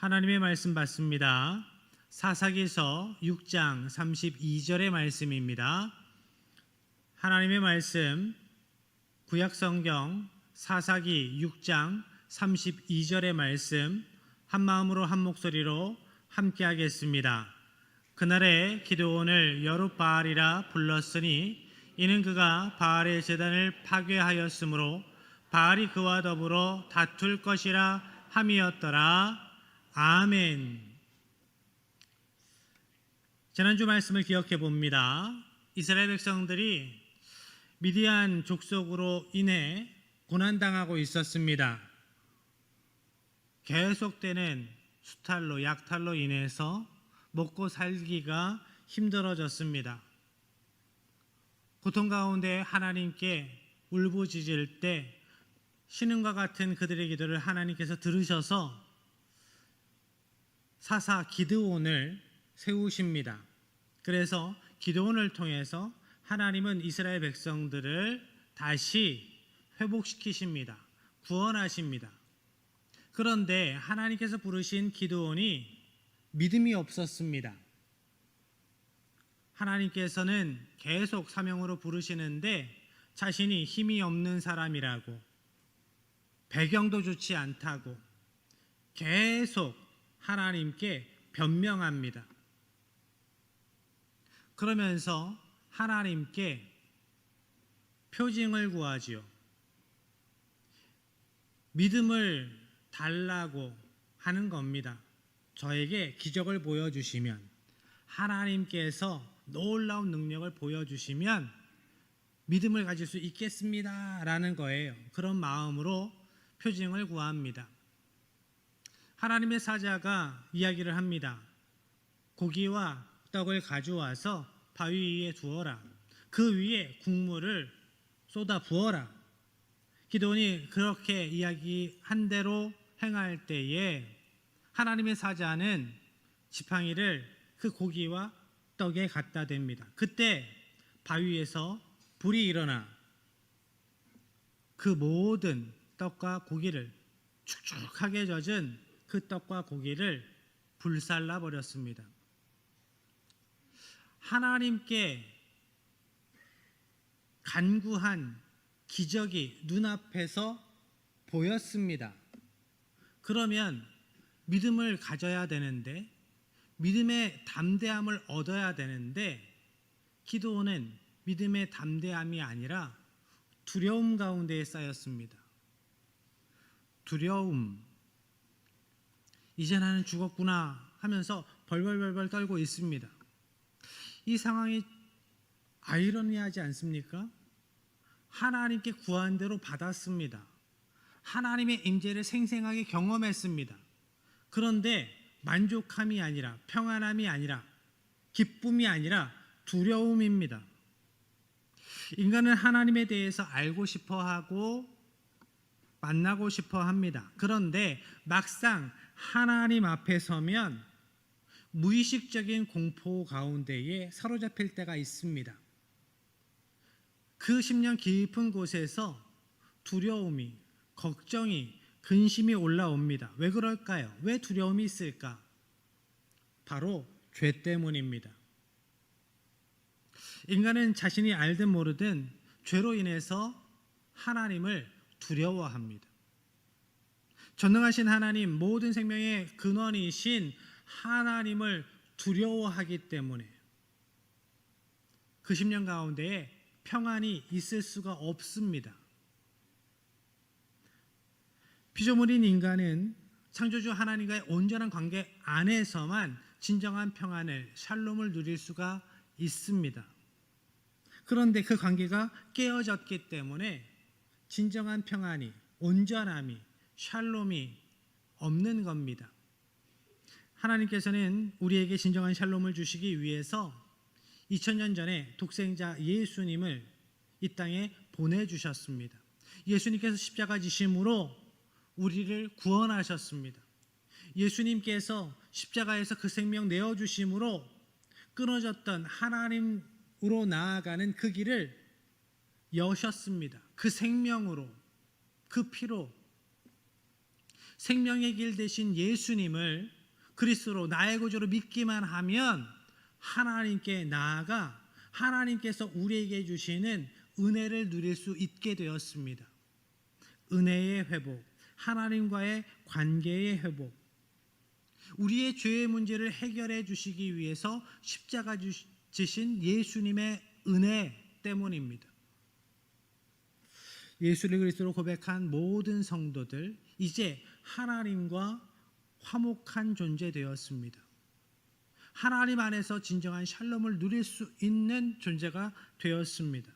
하나님의 말씀 받습니다. 사사기서 6장 32절의 말씀입니다. 하나님의 말씀 구약성경 사사기 6장 32절의 말씀 한마음으로 한 목소리로 함께 하겠습니다. 그날에 기드온을 여룻바알이라 불렀으니 이는 그가 바알의 제단을 파괴하였으므로 바알이 그와 더불어 다툴 것이라 함이었더라. 아멘. 지난주 말씀을 기억해 봅니다. 이스라엘 백성들이 미디안 족속으로 인해 고난당하고 있었습니다. 계속되는 수탈로 약탈로 인해서 먹고 살기가 힘들어졌습니다. 고통 가운데 하나님께 울부짖을 때 신음과 같은 그들의 기도를 하나님께서 들으셔서 사사 기드온을 세우십니다. 그래서 기드온을 통해서 하나님은 이스라엘 백성들을 다시 회복시키십니다. 구원하십니다. 그런데 하나님께서 부르신 기드온이 믿음이 없었습니다. 하나님께서는 계속 사명으로 부르시는데 자신이 힘이 없는 사람이라고, 배경도 좋지 않다고 계속 하나님께 변명합니다. 그러면서 하나님께 표징을 구하지요. 믿음을 달라고 하는 겁니다. 저에게 기적을 보여주시면, 하나님께서 놀라운 능력을 보여주시면 믿음을 가질 수 있겠습니다 라는 거예요. 그런 마음으로 표징을 구합니다. 하나님의 사자가 이야기를 합니다. 고기와 떡을 가져와서 바위 위에 두어라. 그 위에 국물을 쏟아 부어라. 기드온이 그렇게 이야기한 대로 행할 때에 하나님의 사자는 지팡이를 그 고기와 떡에 갖다 댑니다. 그때 바위에서 불이 일어나 그 모든 떡과 고기를, 축축하게 젖은 그 떡과 고기를 불살라 버렸습니다. 하나님께 간구한 기적이 눈앞에서 보였습니다. 그러면 믿음을 가져야 되는데, 믿음의 담대함을 얻어야 되는데, 기드온은 믿음의 담대함이 아니라 두려움 가운데에 쌓였습니다. 두려움. 이제 나는 죽었구나 하면서 벌벌벌벌 떨고 있습니다. 이 상황이 아이러니하지 않습니까? 하나님께 구한 대로 받았습니다. 하나님의 임재를 생생하게 경험했습니다. 그런데 만족함이 아니라, 평안함이 아니라, 기쁨이 아니라 두려움입니다. 인간은 하나님에 대해서 알고 싶어하고 만나고 싶어 합니다. 그런데 막상 하나님 앞에 서면 무의식적인 공포 가운데에 사로잡힐 때가 있습니다. 그 심령 깊은 곳에서 두려움이, 걱정이, 근심이 올라옵니다. 왜 그럴까요? 왜 두려움이 있을까? 바로 죄 때문입니다. 인간은 자신이 알든 모르든 죄로 인해서 하나님을 두려워합니다. 전능하신 하나님, 모든 생명의 근원이신 하나님을 두려워하기 때문에 그 심령 가운데에 평안이 있을 수가 없습니다. 피조물인 인간은 창조주 하나님과의 온전한 관계 안에서만 진정한 평안을, 샬롬을 누릴 수가 있습니다. 그런데 그 관계가 깨어졌기 때문에 진정한 평안이, 온전함이, 샬롬이 없는 겁니다. 하나님께서는 우리에게 진정한 샬롬을 주시기 위해서 2000년 전에 독생자 예수님을 이 땅에 보내주셨습니다. 예수님께서 십자가 지심으로 우리를 구원하셨습니다. 예수님께서 십자가에서 그 생명 내어주심으로 끊어졌던 하나님으로 나아가는 그 길을 여셨습니다. 그 생명으로, 그 피로. 생명의 길 되신 예수님을 그리스도로 나의 구주로 믿기만 하면 하나님께 나아가 하나님께서 우리에게 주시는 은혜를 누릴 수 있게 되었습니다. 은혜의 회복, 하나님과의 관계의 회복, 우리의 죄의 문제를 해결해 주시기 위해서 십자가 지신 예수님의 은혜 때문입니다. 예수를 그리스도로 고백한 모든 성도들 이제 하나님과 화목한 존재 되었습니다. 하나님 안에서 진정한 샬롬을 누릴 수 있는 존재가 되었습니다.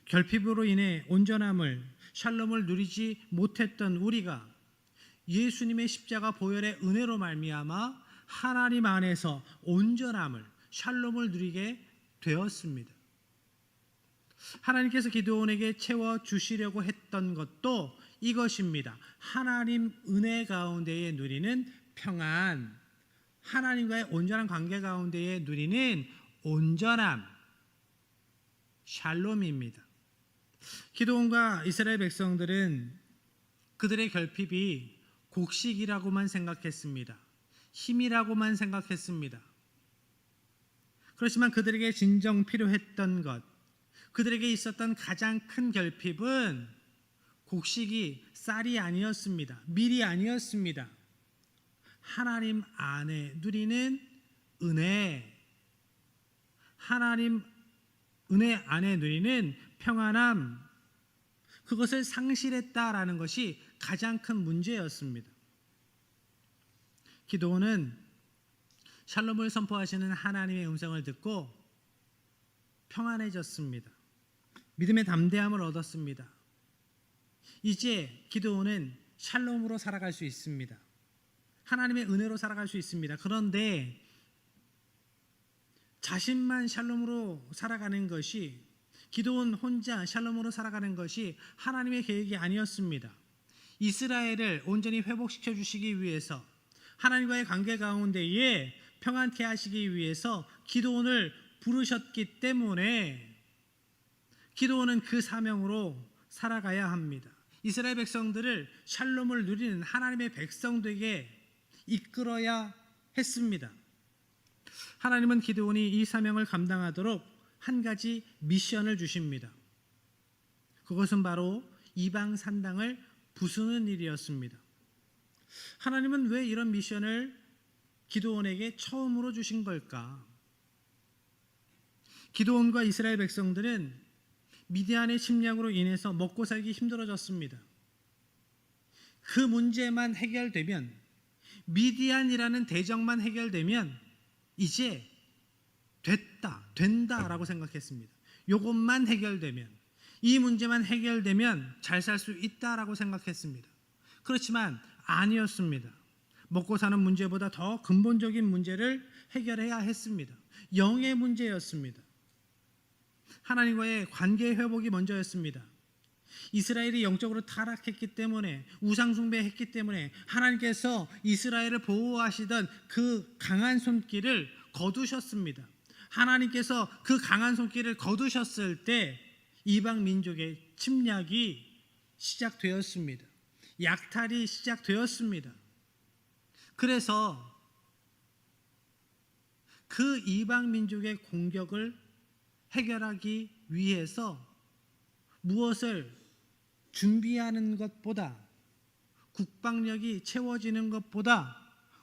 결핍으로 인해 온전함을 샬롬을 누리지 못했던 우리가 예수님의 십자가 보혈의 은혜로 말미암아 하나님 안에서 온전함을 샬롬을 누리게 되었습니다. 하나님께서 기드온에게 채워주시려고 했던 것도 이것입니다. 하나님 은혜 가운데에 누리는 평안, 하나님과의 온전한 관계 가운데에 누리는 온전함, 샬롬입니다. 기드온과 이스라엘 백성들은 그들의 결핍이 곡식이라고만 생각했습니다. 힘이라고만 생각했습니다. 그렇지만 그들에게 진정 필요했던 것, 그들에게 있었던 가장 큰 결핍은 곡식이 쌀이 아니었습니다. 밀이 아니었습니다. 하나님 안에 누리는 은혜, 하나님 은혜 안에 누리는 평안함, 그것을 상실했다라는 것이 가장 큰 문제였습니다. 기드온은 샬롬을 선포하시는 하나님의 음성을 듣고 평안해졌습니다. 믿음의 담대함을 얻었습니다. 이제 기드온은 샬롬으로 살아갈 수 있습니다. 하나님의 은혜로 살아갈 수 있습니다. 그런데 자신만 샬롬으로 살아가는 것이, 기드온 혼자 샬롬으로 살아가는 것이 하나님의 계획이 아니었습니다. 이스라엘을 온전히 회복시켜 주시기 위해서, 하나님과의 관계 가운데에 평안케 하시기 위해서 기드온을 부르셨기 때문에 기드온은 그 사명으로 살아가야 합니다. 이스라엘 백성들을 샬롬을 누리는 하나님의 백성되게 이끌어야 했습니다. 하나님은 기드온이 이 사명을 감당하도록 한 가지 미션을 주십니다. 그것은 바로 이방 산당을 부수는 일이었습니다. 하나님은 왜 이런 미션을 기드온에게 처음으로 주신 걸까? 기드온과 이스라엘 백성들은 미디안의 침략으로 인해서 먹고 살기 힘들어졌습니다. 그 문제만 해결되면, 미디안이라는 대적만 해결되면 이제 된다라고 생각했습니다. 이것만 해결되면, 이 문제만 해결되면 잘 살 수 있다라고 생각했습니다. 그렇지만 아니었습니다. 먹고 사는 문제보다 더 근본적인 문제를 해결해야 했습니다. 영의 문제였습니다. 하나님과의 관계 회복이 먼저였습니다. 이스라엘이 영적으로 타락했기 때문에, 우상 숭배했기 때문에 하나님께서 이스라엘을 보호하시던 그 강한 손길을 거두셨습니다. 하나님께서 그 강한 손길을 거두셨을 때 이방 민족의 침략이 시작되었습니다. 약탈이 시작되었습니다. 그래서 그 이방 민족의 공격을 해결하기 위해서 무엇을 준비하는 것보다, 국방력이 채워지는 것보다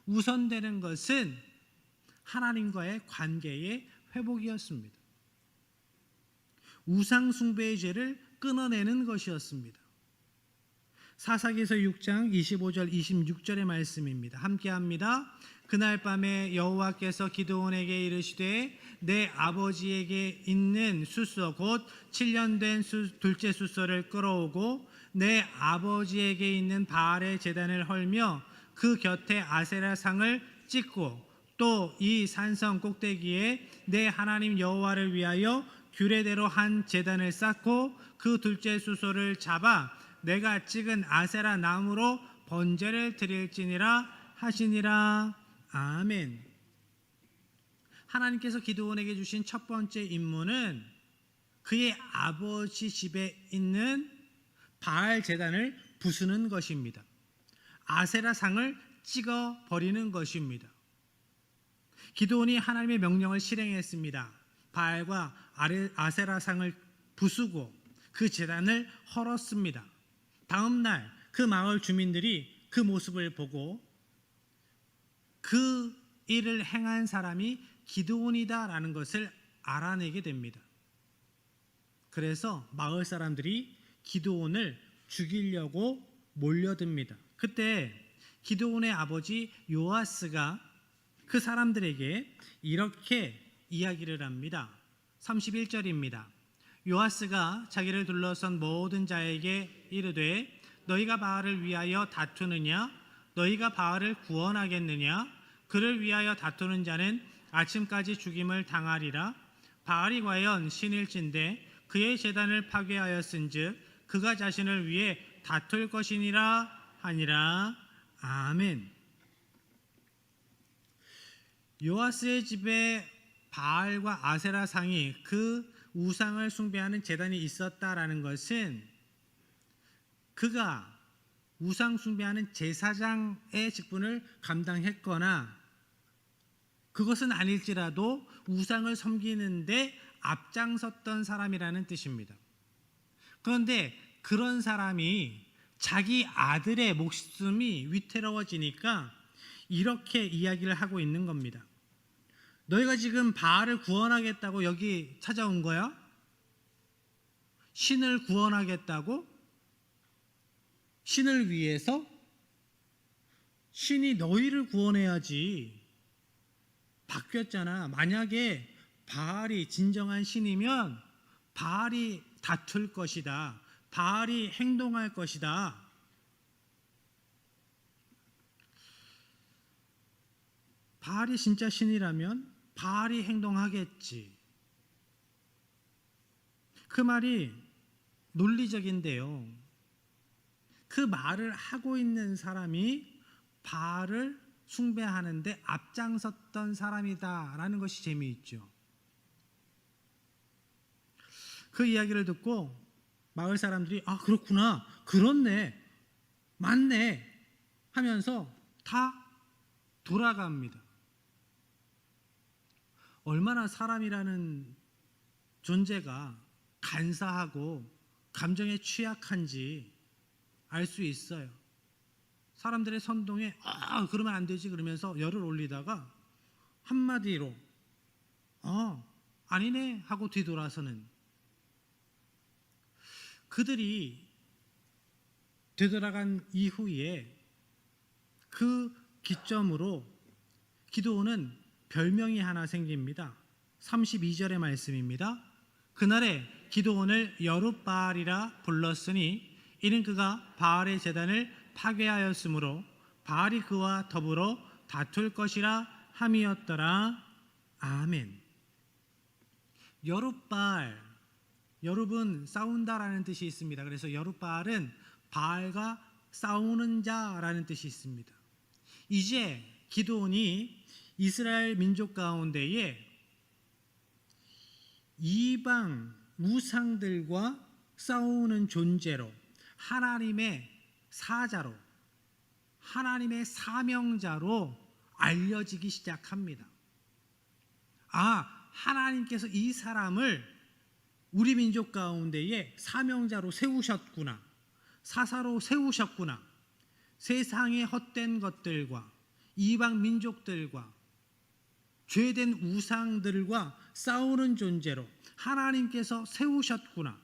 우선되는 것은 하나님과의 관계의 회복이었습니다. 우상 숭배의 죄를 끊어내는 것이었습니다. 사사기서 6장 25절 26절의 말씀입니다. 함께합니다. 그날 밤에 여호와께서 기드온에게 이르시되 내 아버지에게 있는 숫소 곧 7년 된 둘째 숫소를 끌어오고 내 아버지에게 있는 바알의 제단을 헐며 그 곁에 아세라 상을 찍고 또 이 산성 꼭대기에 내 하나님 여호와를 위하여 규례대로 한 제단을 쌓고 그 둘째 숫소를 잡아 내가 찍은 아세라 나무로 번제를 드릴지니라 하시니라. 아멘. 하나님께서 기드온에게 주신 첫 번째 임무는 그의 아버지 집에 있는 바알 제단을 부수는 것입니다. 아세라 상을 찍어 버리는 것입니다. 기드온이 하나님의 명령을 실행했습니다. 바알과 아세라 상을 부수고 그 제단을 헐었습니다. 다음 날 그 마을 주민들이 그 모습을 보고 그 일을 행한 사람이 기드온이다라는 것을 알아내게 됩니다. 그래서 마을 사람들이 기드온을 죽이려고 몰려듭니다. 그때 기드온의 아버지 요아스가 그 사람들에게 이렇게 이야기를 합니다. 31절입니다. 요아스가 자기를 둘러선 모든 자에게 이르되 너희가 바알을 위하여 다투느냐? 너희가 바알을 구원하겠느냐? 그를 위하여 다투는 자는 아침까지 죽임을 당하리라. 바알이 과연 신일진데 그의 제단을 파괴하였은즉 그가 자신을 위해 다툴 것이니라 하니라. 아멘. 요아스의 집에 바알과 아세라 상이 그 우상을 숭배하는 제단이 있었다라는 것은 그가 우상 숭배하는 제사장의 직분을 감당했거나 그것은 아닐지라도 우상을 섬기는데 앞장섰던 사람이라는 뜻입니다. 그런데 그런 사람이 자기 아들의 목숨이 위태로워지니까 이렇게 이야기를 하고 있는 겁니다. 너희가 지금 바알을 구원하겠다고 여기 찾아온 거야? 신을 구원하겠다고? 신을 위해서? 신이 너희를 구원해야지. 바뀌었잖아. 만약에 바알이 진정한 신이면 바알이 다툴 것이다. 바알이 행동할 것이다. 바알이 진짜 신이라면 바알이 행동하겠지. 그 말이 논리적인데요. 그 말을 하고 있는 사람이 바알을 숭배하는데 앞장섰던 사람이다라는 것이 재미있죠. 그 이야기를 듣고 마을 사람들이 아 그렇구나, 그렇네, 맞네 하면서 다 돌아갑니다. 얼마나 사람이라는 존재가 간사하고 감정에 취약한지 알 수 있어요. 사람들의 선동에 아 그러면 안 되지 그러면서 열을 올리다가 한마디로 아니네 하고 뒤돌아서는, 그들이 되돌아간 이후에 그 기점으로 기드온은 별명이 하나 생깁니다. 32절의 말씀입니다. 그날에 기드온을 여룻바알이라 불렀으니 이는 그가 바알의 제단을 파괴하였으므로 바알이 그와 더불어 다툴 것이라 함이었더라. 아멘. 여룻바알, 여룻은 싸운다라는 뜻이 있습니다. 그래서 여룻바알은 바알과 싸우는 자라는 뜻이 있습니다. 이제 기드온이 이스라엘 민족 가운데에 이방 우상들과 싸우는 존재로, 하나님의 사자로, 하나님의 사명자로 알려지기 시작합니다. 하나님께서 이 사람을 우리 민족 가운데에 사명자로 세우셨구나, 사사로 세우셨구나. 세상의 헛된 것들과 이방 민족들과 죄된 우상들과 싸우는 존재로 하나님께서 세우셨구나.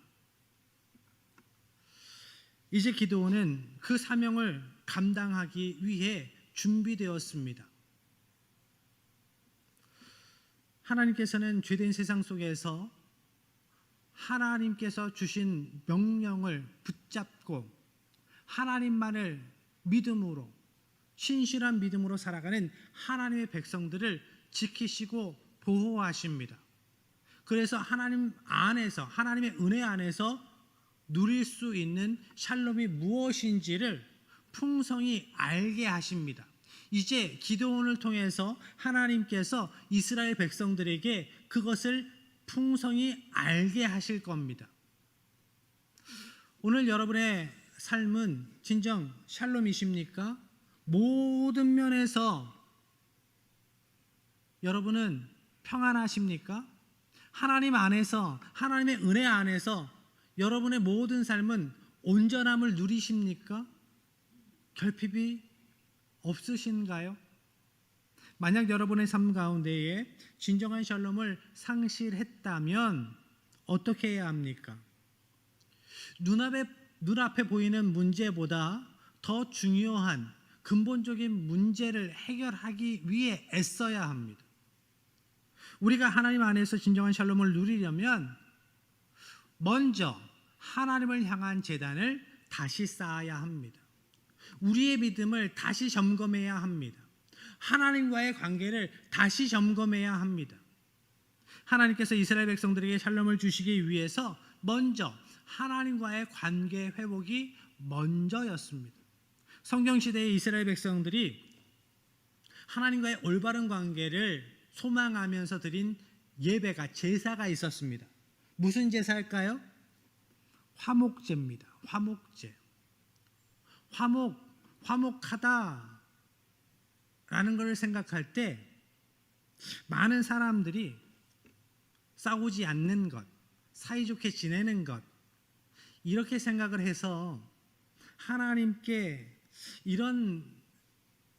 이제 기드온은 그 사명을 감당하기 위해 준비되었습니다. 하나님께서는 죄된 세상 속에서 하나님께서 주신 명령을 붙잡고 하나님만을 믿음으로, 신실한 믿음으로 살아가는 하나님의 백성들을 지키시고 보호하십니다. 그래서 하나님 안에서, 하나님의 은혜 안에서 누릴 수 있는 샬롬이 무엇인지를 풍성히 알게 하십니다. 이제 기드온을 통해서 하나님께서 이스라엘 백성들에게 그것을 풍성히 알게 하실 겁니다. 오늘 여러분의 삶은 진정 샬롬이십니까? 모든 면에서 여러분은 평안하십니까? 하나님 안에서, 하나님의 은혜 안에서 여러분의 모든 삶은 온전함을 누리십니까? 결핍이 없으신가요? 만약 여러분의 삶 가운데에 진정한 샬롬을 상실했다면 어떻게 해야 합니까? 눈앞에 보이는 문제보다 더 중요한 근본적인 문제를 해결하기 위해 애써야 합니다. 우리가 하나님 안에서 진정한 샬롬을 누리려면 먼저 하나님을 향한 제단을 다시 쌓아야 합니다. 우리의 믿음을 다시 점검해야 합니다. 하나님과의 관계를 다시 점검해야 합니다. 하나님께서 이스라엘 백성들에게 샬롬을 주시기 위해서 먼저 하나님과의 관계 회복이 먼저였습니다. 성경시대의 이스라엘 백성들이 하나님과의 올바른 관계를 소망하면서 드린 예배가, 제사가 있었습니다. 무슨 제사일까요? 화목제입니다. 화목제. 화목하다라는 것을 생각할 때 많은 사람들이 싸우지 않는 것, 사이좋게 지내는 것, 이렇게 생각을 해서 하나님께 이런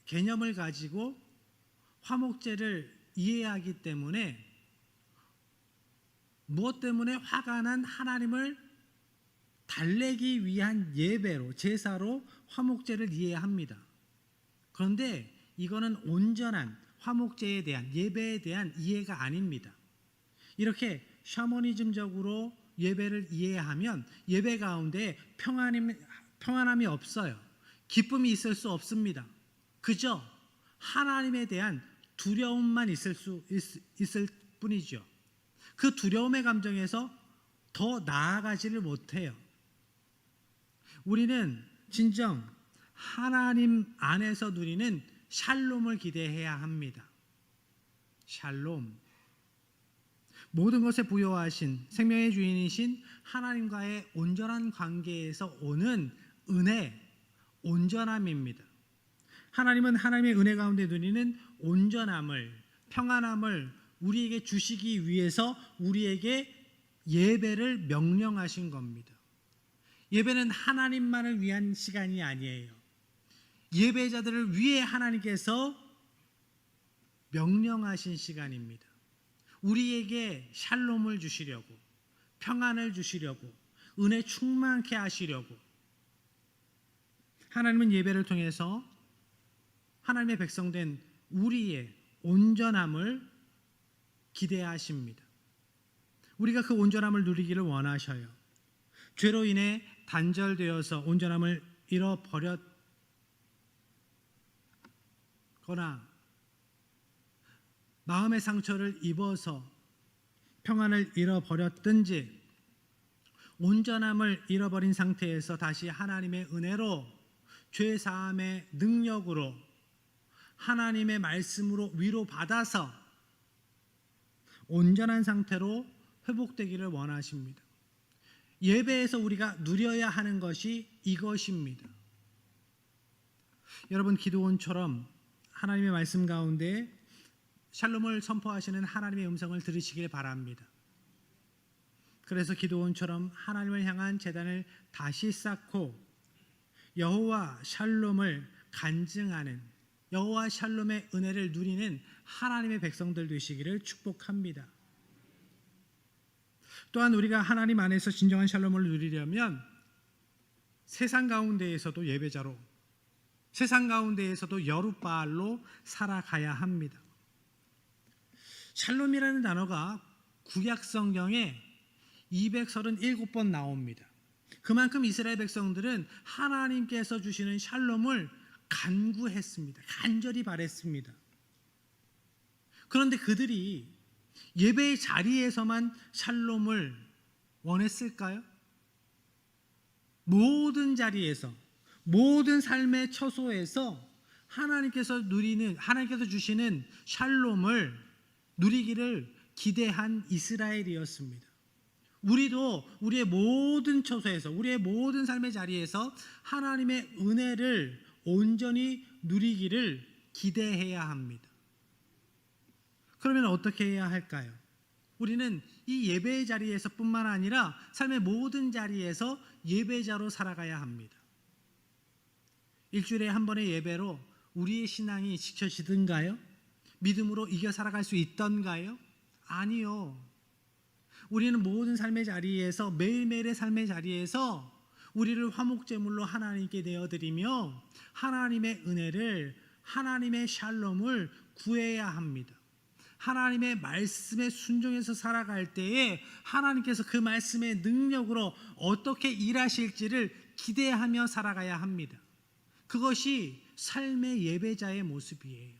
개념을 가지고 화목제를 이해하기 때문에 무엇 때문에 화가 난 하나님을 달래기 위한 예배로, 제사로 화목제를 이해합니다. 그런데 이거는 온전한 화목제에 대한, 예배에 대한 이해가 아닙니다. 이렇게 샤머니즘적으로 예배를 이해하면 예배 가운데 평안함이 없어요. 기쁨이 있을 수 없습니다. 그저 하나님에 대한 두려움만 있을 뿐이죠. 그 두려움의 감정에서 더 나아가지를 못해요. 우리는 진정 하나님 안에서 누리는 샬롬을 기대해야 합니다. 샬롬. 모든 것에 부여하신 생명의 주인이신 하나님과의 온전한 관계에서 오는 은혜, 온전함입니다. 하나님은 하나님의 은혜 가운데 누리는 온전함을, 평안함을 우리에게 주시기 위해서 우리에게 예배를 명령하신 겁니다. 예배는 하나님만을 위한 시간이 아니에요. 예배자들을 위해 하나님께서 명령하신 시간입니다. 우리에게 샬롬을 주시려고, 평안을 주시려고, 은혜 충만케 하시려고 하나님은 예배를 통해서 하나님의 백성된 우리의 온전함을 기대하십니다. 우리가 그 온전함을 누리기를 원하셔요. 죄로 인해 단절되어서 온전함을 잃어버렸거나 마음의 상처를 입어서 평안을 잃어버렸든지 온전함을 잃어버린 상태에서 다시 하나님의 은혜로, 죄 사함의 능력으로, 하나님의 말씀으로 위로받아서 온전한 상태로 회복되기를 원하십니다. 예배에서 우리가 누려야 하는 것이 이것입니다. 여러분, 기드온처럼 하나님의 말씀 가운데 샬롬을 선포하시는 하나님의 음성을 들으시길 바랍니다. 그래서 기드온처럼 하나님을 향한 제단을 다시 쌓고 여호와 샬롬을 간증하는, 여호와 샬롬의 은혜를 누리는 하나님의 백성들 되시기를 축복합니다. 또한 우리가 하나님 안에서 진정한 샬롬을 누리려면 세상 가운데에서도 예배자로, 세상 가운데에서도 여룻바알로 살아가야 합니다. 샬롬이라는 단어가 구약 성경에 237번 나옵니다. 그만큼 이스라엘 백성들은 하나님께서 주시는 샬롬을 간구했습니다. 간절히 바랬습니다. 그런데 그들이 예배의 자리에서만 샬롬을 원했을까요? 모든 자리에서, 모든 삶의 처소에서 하나님께서 주시는 샬롬을 누리기를 기대한 이스라엘이었습니다. 우리도 우리의 모든 처소에서, 우리의 모든 삶의 자리에서 하나님의 은혜를 온전히 누리기를 기대해야 합니다. 그러면 어떻게 해야 할까요? 우리는 이 예배의 자리에서뿐만 아니라 삶의 모든 자리에서 예배자로 살아가야 합니다. 일주일에 한 번의 예배로 우리의 신앙이 지켜지든가요? 믿음으로 이겨 살아갈 수 있던가요? 아니요. 우리는 모든 삶의 자리에서, 매일매일의 삶의 자리에서 우리를 화목제물로 하나님께 내어드리며 하나님의 은혜를, 하나님의 샬롬을 구해야 합니다. 하나님의 말씀에 순종해서 살아갈 때에 하나님께서 그 말씀의 능력으로 어떻게 일하실지를 기대하며 살아가야 합니다. 그것이 삶의 예배자의 모습이에요.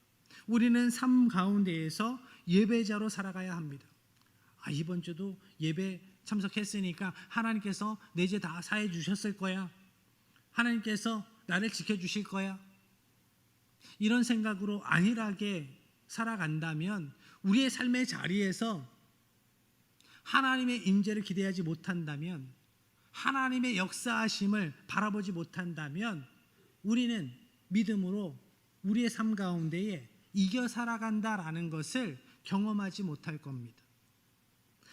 우리는 삶 가운데에서 예배자로 살아가야 합니다. 이번 주도 예배 참석했으니까 하나님께서 내 죄 다 사해 주셨을 거야. 하나님께서 나를 지켜주실 거야. 이런 생각으로 안일하게 살아간다면 우리의 삶의 자리에서 하나님의 임재를 기대하지 못한다면, 하나님의 역사하심을 바라보지 못한다면 우리는 믿음으로 우리의 삶 가운데에 이겨 살아간다라는 것을 경험하지 못할 겁니다.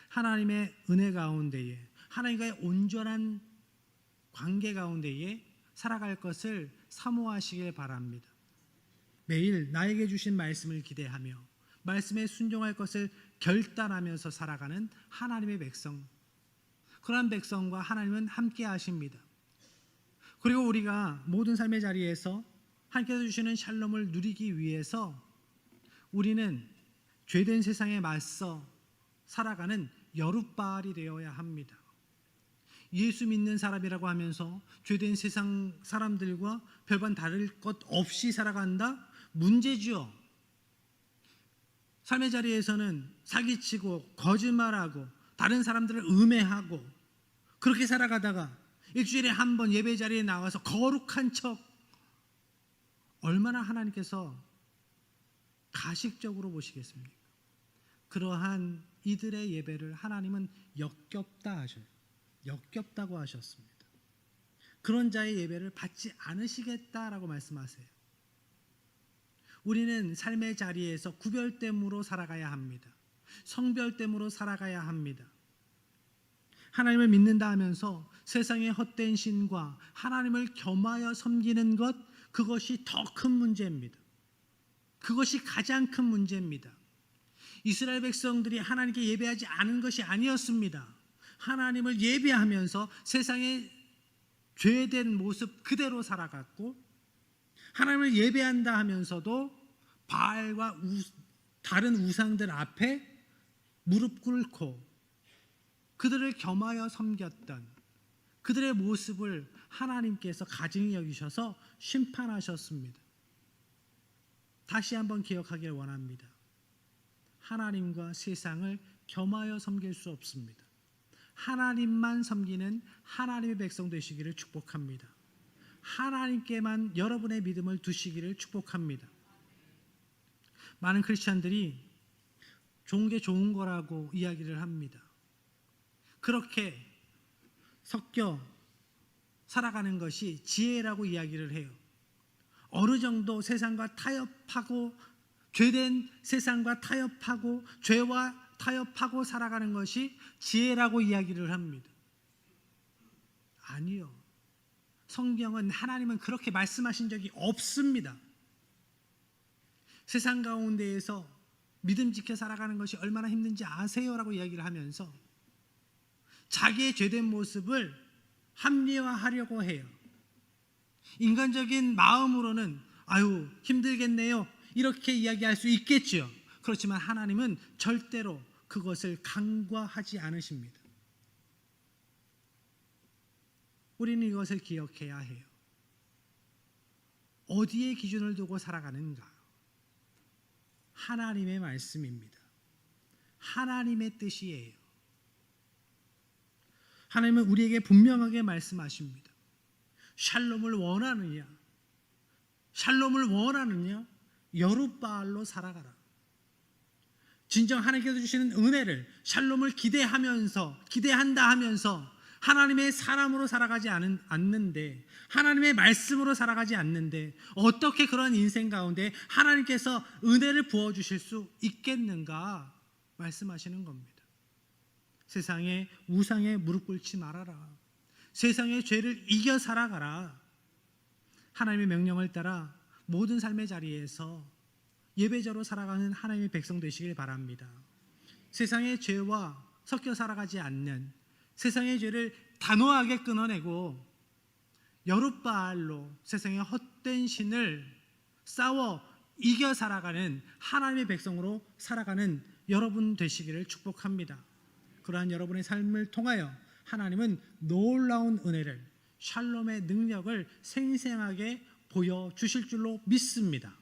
하나님의 은혜 가운데에, 하나님과의 온전한 관계 가운데에 살아갈 것을 사모하시길 바랍니다. 매일 나에게 주신 말씀을 기대하며 말씀에 순종할 것을 결단하면서 살아가는 하나님의 백성, 그러한 백성과 하나님은 함께 하십니다. 그리고 우리가 모든 삶의 자리에서 하나님께서 주시는 샬롬을 누리기 위해서 우리는 죄된 세상에 맞서 살아가는 여룻바알이 되어야 합니다. 예수 믿는 사람이라고 하면서 죄된 세상 사람들과 별반 다를 것 없이 살아간다? 문제죠. 삶의 자리에서는 사기치고 거짓말하고 다른 사람들을 음해하고 그렇게 살아가다가 일주일에 한 번 예배 자리에 나와서 거룩한 척, 얼마나 하나님께서 가식적으로 보시겠습니까? 그러한 이들의 예배를 하나님은 역겹다고 하셨습니다. 그런 자의 예배를 받지 않으시겠다라고 말씀하세요. 우리는 삶의 자리에서 구별됨으로 살아가야 합니다. 성별됨으로 살아가야 합니다. 하나님을 믿는다 하면서 세상의 헛된 신과 하나님을 겸하여 섬기는 것, 그것이 더 큰 문제입니다. 그것이 가장 큰 문제입니다. 이스라엘 백성들이 하나님께 예배하지 않은 것이 아니었습니다. 하나님을 예배하면서 세상의 죄된 모습 그대로 살아갔고, 하나님을 예배한다 하면서도 바알과 다른 우상들 앞에 무릎 꿇고 그들을 겸하여 섬겼던 그들의 모습을 하나님께서 가증히 여기셔서 심판하셨습니다. 다시 한번 기억하길 원합니다. 하나님과 세상을 겸하여 섬길 수 없습니다. 하나님만 섬기는 하나님의 백성 되시기를 축복합니다. 하나님께만 여러분의 믿음을 두시기를 축복합니다. 많은 크리스찬들이 좋은 게 좋은 거라고 이야기를 합니다. 그렇게 섞여 살아가는 것이 지혜라고 이야기를 해요. 어느 정도 세상과 타협하고, 죄된 세상과 타협하고, 죄와 타협하고 살아가는 것이 지혜라고 이야기를 합니다. 아니요. 성경은, 하나님은 그렇게 말씀하신 적이 없습니다. 세상 가운데에서 믿음 지켜 살아가는 것이 얼마나 힘든지 아세요라고 이야기를 하면서 자기의 죄된 모습을 합리화하려고 해요. 인간적인 마음으로는 아유 힘들겠네요 이렇게 이야기할 수 있겠죠. 그렇지만 하나님은 절대로 그것을 간과하지 않으십니다. 우리는 이것을 기억해야 해요. 어디에 기준을 두고 살아가는가? 하나님의 말씀입니다. 하나님의 뜻이에요. 하나님은 우리에게 분명하게 말씀하십니다. 샬롬을 원하느냐? 샬롬을 원하느냐? 여룻바알로 살아가라. 진정 하나님께서 주시는 은혜를, 샬롬을 기대한다 하면서 하나님의 사람으로 살아가지 않는데, 하나님의 말씀으로 살아가지 않는데 어떻게 그런 인생 가운데 하나님께서 은혜를 부어주실 수 있겠는가 말씀하시는 겁니다. 세상의 우상에 무릎 꿇지 말아라. 세상의 죄를 이겨 살아가라. 하나님의 명령을 따라 모든 삶의 자리에서 예배자로 살아가는 하나님의 백성 되시길 바랍니다. 세상의 죄와 섞여 살아가지 않는, 세상의 죄를 단호하게 끊어내고 여룻바알로 세상의 헛된 신을 싸워 이겨 살아가는 하나님의 백성으로 살아가는 여러분 되시기를 축복합니다. 그러한 여러분의 삶을 통하여 하나님은 놀라운 은혜를, 샬롬의 능력을 생생하게 보여주실 줄로 믿습니다.